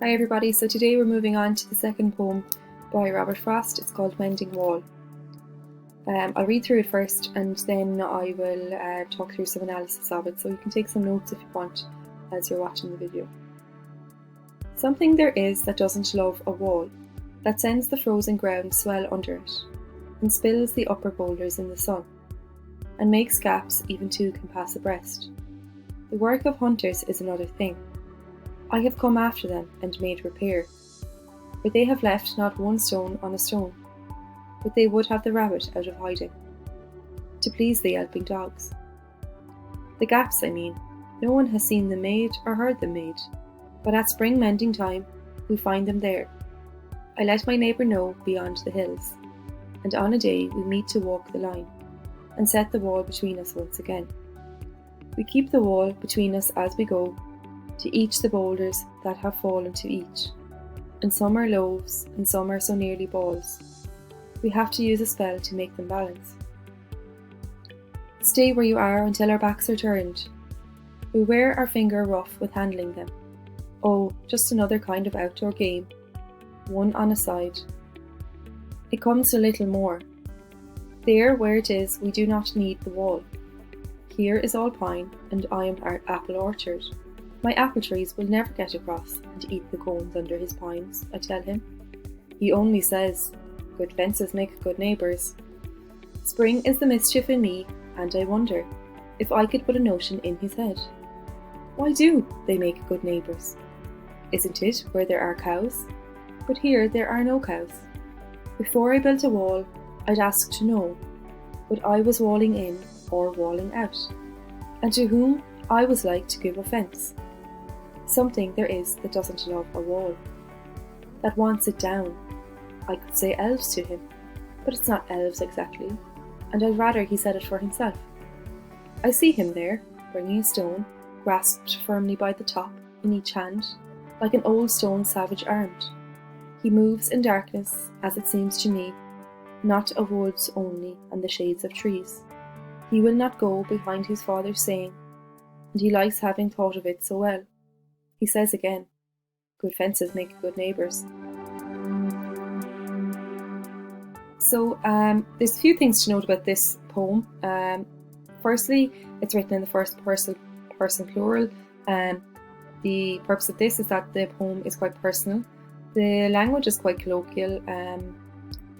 Hi everybody, so today we're moving on to the second poem by Robert Frost. It's called Mending Wall. I'll read through it first and then I will talk through some analysis of it, so you can take some notes if you want as you're watching the video. Something there is that doesn't love a wall, that sends the frozen ground swell under it, and spills the upper boulders in the sun, and makes gaps even two can pass abreast. The work of hunters is another thing. I have come after them and made repair, for they have left not one stone on a stone, but they would have the rabbit out of hiding, to please the yelping dogs. The gaps, I mean, no one has seen them made or heard them made, but at spring mending time we find them there. I let my neighbour know beyond the hills, and on a day we meet to walk the line, and set the wall between us once again. We keep the wall between us as we go, to each the boulders that have fallen to each, and some are loaves and some are so nearly balls. We have to use a spell to make them balance. Stay where you are until our backs are turned. We wear our finger rough with handling them. Oh, just another kind of outdoor game, one on a side. It comes to little more. There where it is we do not need the wall. Here is all pine and I am our apple orchard. My apple trees will never get across and eat the cones under his pines, I tell him. He only says, good fences make good neighbours. Spring is the mischief in me, and I wonder if I could put a notion in his head. Why do they make good neighbours? Isn't it where there are cows? But here there are no cows. Before I built a wall, I'd ask to know what I was walling in or walling out, and to whom I was like to give offence. Something there is that doesn't love a wall, that wants it down. I could say elves to him, but it's not elves exactly, and I'd rather he said it for himself. I see him there, bringing a stone, grasped firmly by the top in each hand, like an old stone savage armed. He moves in darkness, as it seems to me, not of woods only and the shades of trees. He will not go behind his father's saying, and he likes having thought of it so well. He says again, good fences make good neighbours. So there's a few things to note about this poem. Firstly, it's written in the first person plural. The purpose of this is that the poem is quite personal. The language is quite colloquial.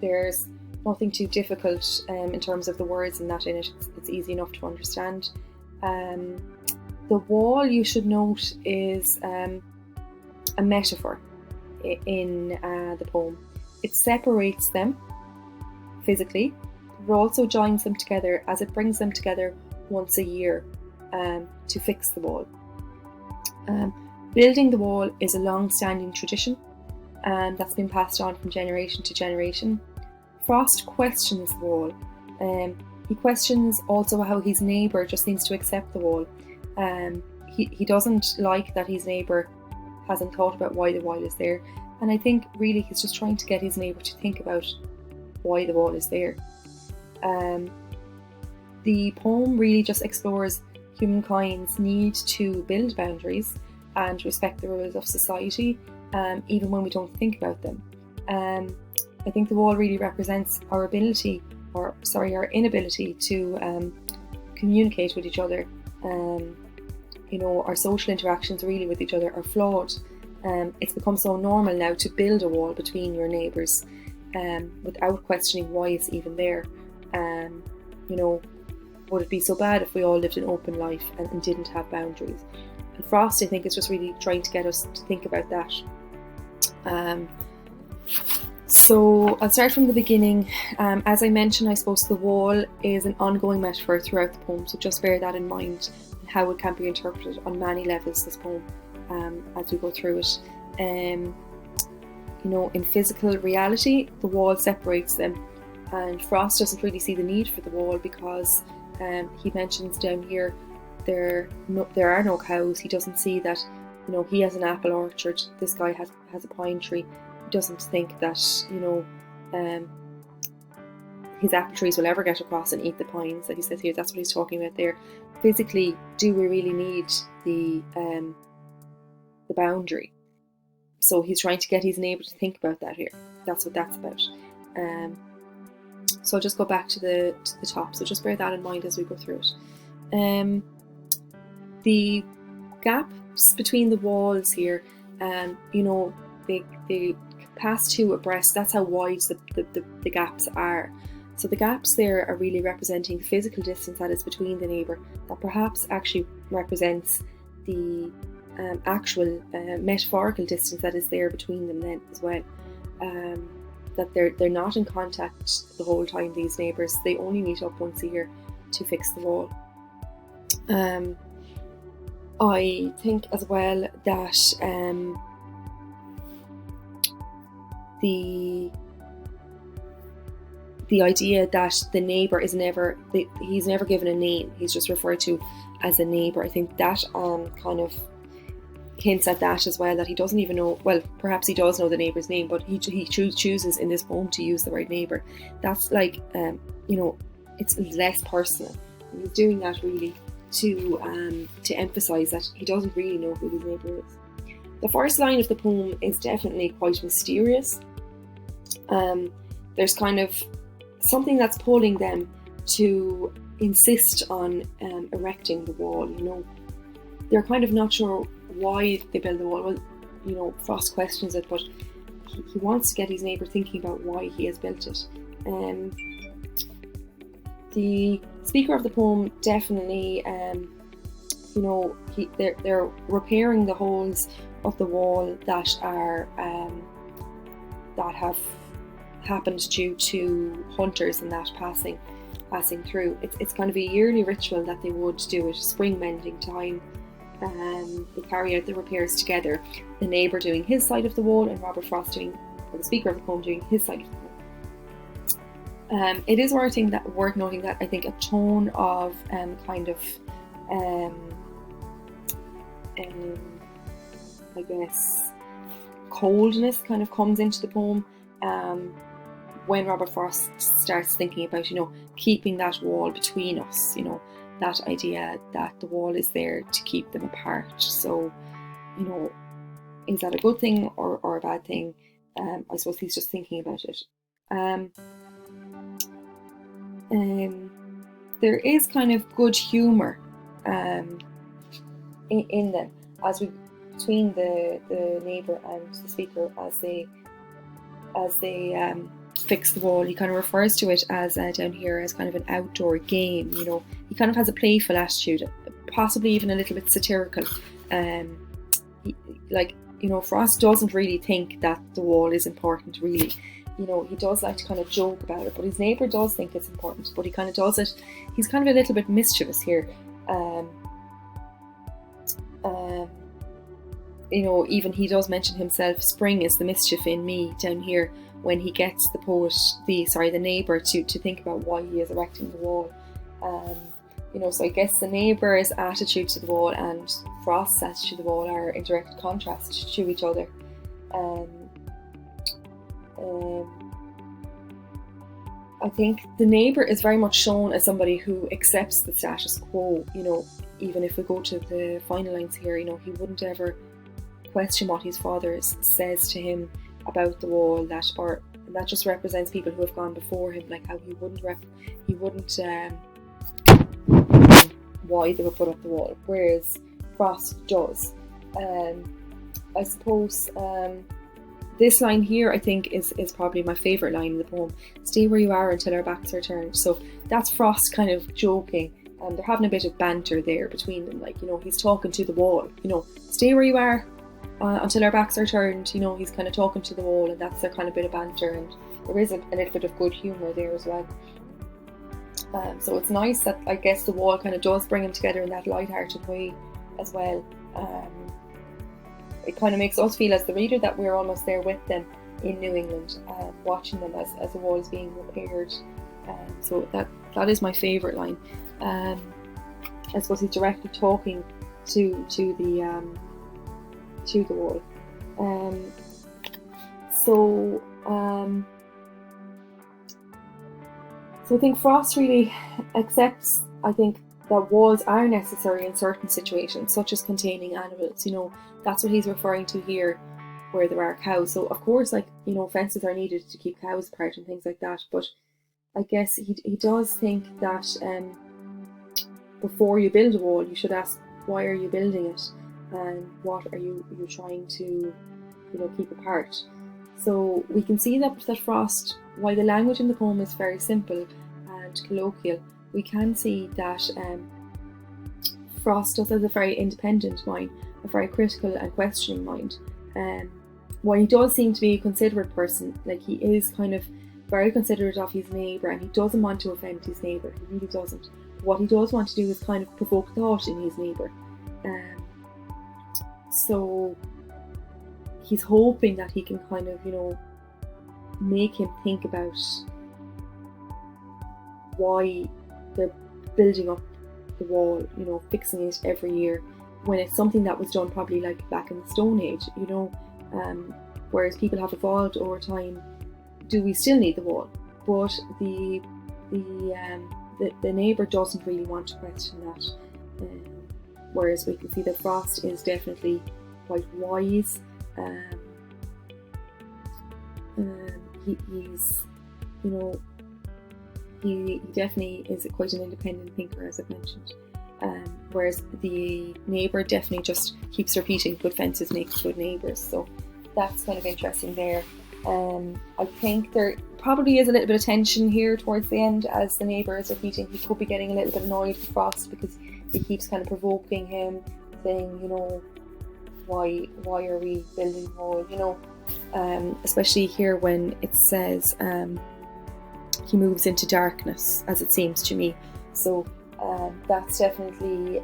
There's nothing too difficult in terms of the words and that in it. It's easy enough to understand. The wall, you should note, is a metaphor in the poem. It separates them physically, but also joins them together as it brings them together once a year to fix the wall. Building the wall is a long-standing tradition that's been passed on from generation to generation. Frost questions the wall. He questions also how his neighbour just seems to accept the wall. He doesn't like that his neighbour hasn't thought about why the wall is there, and I think really he's just trying to get his neighbour to think about why the wall is there. The poem really just explores humankind's need to build boundaries and respect the rules of society, even when we don't think about them. I think the wall really represents our inability to communicate with each other. Our social interactions really with each other are flawed. It's become so normal now to build a wall between your neighbours without questioning why it's even there. Would it be so bad if we all lived an open life and didn't have boundaries? And Frost, I think, is just really trying to get us to think about that. So I'll start from the beginning. As I mentioned, I suppose the wall is an ongoing metaphor throughout the poem, so just bear that in mind and how it can be interpreted on many levels, this poem, as we go through it. In physical reality, the wall separates them, and Frost doesn't really see the need for the wall because he mentions down here there are no cows. He doesn't see that, he has an apple orchard, this guy has a pine tree. He doesn't think that, his apple trees will ever get across and eat the pines that he says here. That's what he's talking about there. Physically, do we really need the boundary? So he's trying to get his neighbour to think about that here. That's what that's about. So I'll just go back to the top. So just bear that in mind as we go through it. The gaps between the walls here, they pass two abreast. That's how wide the gaps are. So the gaps there are really representing the physical distance that is between the neighbour, that perhaps actually represents the actual metaphorical distance that is there between them then as well. That they're not in contact the whole time, these neighbours. They only meet up once a year to fix the wall. I think as well that the idea that the neighbour is he's never given a name, he's just referred to as a neighbour. I think that kind of hints at that as well, that he doesn't even know, well, perhaps he does know the neighbour's name, but he chooses in this poem to use the word neighbour. That's like, it's less personal. And he's doing that really to emphasise that he doesn't really know who his neighbour is. The first line of the poem is definitely quite mysterious. There's kind of something that's pulling them to insist on erecting the wall. They're kind of not sure why they build the wall. Well, Frost questions it, but he wants to get his neighbour thinking about why he has built it. The speaker of the poem definitely, they're repairing the holes of the wall that are that have happened due to hunters and that passing through. It's kind of a yearly ritual that they would do at spring mending time. They carry out the repairs together, the neighbour doing his side of the wall and Robert Frost or the speaker of the poem doing his side of the wall. It is worth noting that I think a tone of I guess coldness kind of comes into the poem when Robert Frost starts thinking about keeping that wall between us, that idea that the wall is there to keep them apart. So, is that a good thing or a bad thing? I suppose he's just thinking about it. There is kind of good humour in them between the neighbour and the speaker as they fix the wall. He kind of refers to it as down here as kind of an outdoor game. He kind of has a playful attitude, possibly even a little bit satirical. Frost doesn't really think that the wall is important, really. He does like to kind of joke about it, but his neighbour does think it's important, but he kind of does it. He's kind of a little bit mischievous here. Even he does mention himself, spring is the mischief in me, down here, when he gets the neighbour to think about why he is erecting the wall. So I guess the neighbour's attitude to the wall and Frost's attitude to the wall are in direct contrast to each other. I think the neighbour is very much shown as somebody who accepts the status quo. Even if we go to the final lines here, he wouldn't ever question what his father says to him about the wall. That just represents people who have gone before him, like how he wouldn't why they would put up the wall, whereas Frost does. I suppose this line here, I think, is probably my favourite line in the poem. Stay where you are until our backs are turned. So that's Frost kind of joking, and they're having a bit of banter there between them. He's talking to the wall. Stay where you are until our backs are turned. He's kind of talking to the wall, and that's a kind of bit of banter, and there is a little bit of good humour there as well. So it's nice that I guess the wall kind of does bring them together in that light-hearted way as well. It kind of makes us feel as the reader that we're almost there with them in New England, watching them as the wall is being repaired. So that is my favourite line. I suppose he's directly talking to the wall. So I think Frost really accepts, I think, that walls are necessary in certain situations, such as containing animals. That's what he's referring to here. where there are cows. So of course, like, you know, fences are needed to keep cows apart and things like that. But I guess he does think that before you build a wall, you should ask, why are you building it, and what are you trying to, you know, keep apart. So we can see that Frost, while the language in the poem is very simple and colloquial, we can see that Frost does have a very independent mind, a very critical and questioning mind. While he does seem to be a considerate person, like he is kind of very considerate of his neighbour, and he doesn't want to offend his neighbour, he really doesn't. What he does want to do is kind of provoke thought in his neighbour. So he's hoping that he can kind of, you know, make him think about why they're building up the wall, you know, fixing it every year, when it's something that was done probably like back in the Stone Age, you know. Whereas people have evolved over time. Do we still need the wall? But the neighbour doesn't really want to question that. Whereas we can see that Frost is definitely quite wise. He's, you know, he definitely is quite an independent thinker, as I've mentioned. Whereas the neighbour definitely just keeps repeating, good fences make good neighbours. So that's kind of interesting there. I think there probably is a little bit of tension here towards the end, as the neighbour is repeating. He could be getting a little bit annoyed with Frost because he keeps kind of provoking him, saying, you know, why are we building the wall, you know, especially here when it says he moves into darkness, as it seems to me. So that's definitely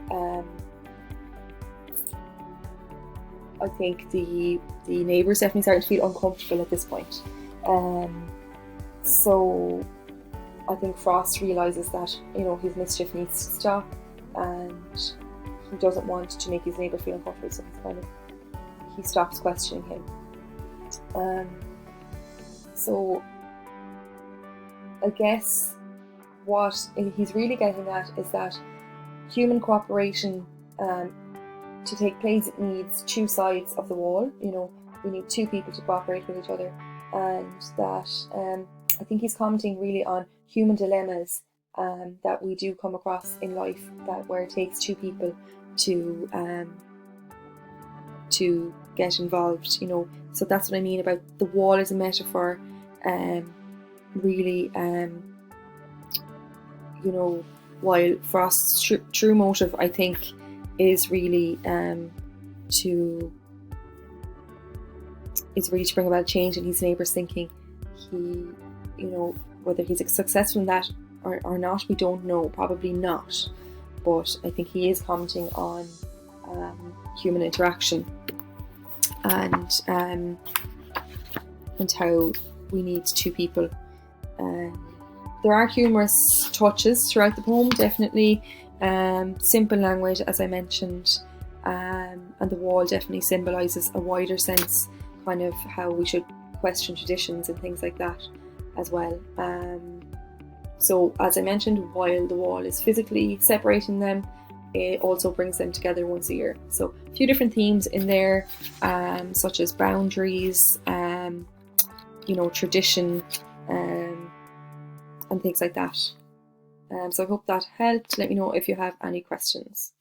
I think the neighbours definitely starting to feel uncomfortable at this point. So I think Frost realises that, you know, his mischief needs to stop, and he doesn't want to make his neighbour feel uncomfortable, so he stops questioning him. So I guess what he's really getting at is that human cooperation, to take place, it needs two sides of the wall. You know, we need two people to cooperate with each other, and that I think he's commenting really on human dilemmas that we do come across in life, that where it takes two people to get involved. You know, so that's what I mean about the wall as a metaphor. Really, you know, while Frost's true motive, I think, is really to bring about change in his neighbours' thinking. He, you know, whether he's successful in that or not, we don't know. Probably not. But I think he is commenting on human interaction and how we need two people. There are humorous touches throughout the poem, definitely. Simple language, as I mentioned, and the wall definitely symbolises a wider sense, kind of how we should question traditions and things like that as well. So as I mentioned, while the wall is physically separating them, it also brings them together once a year. So a few different themes in there, such as boundaries, you know, tradition, and things like that. So I hope that helped. Let me know if you have any questions.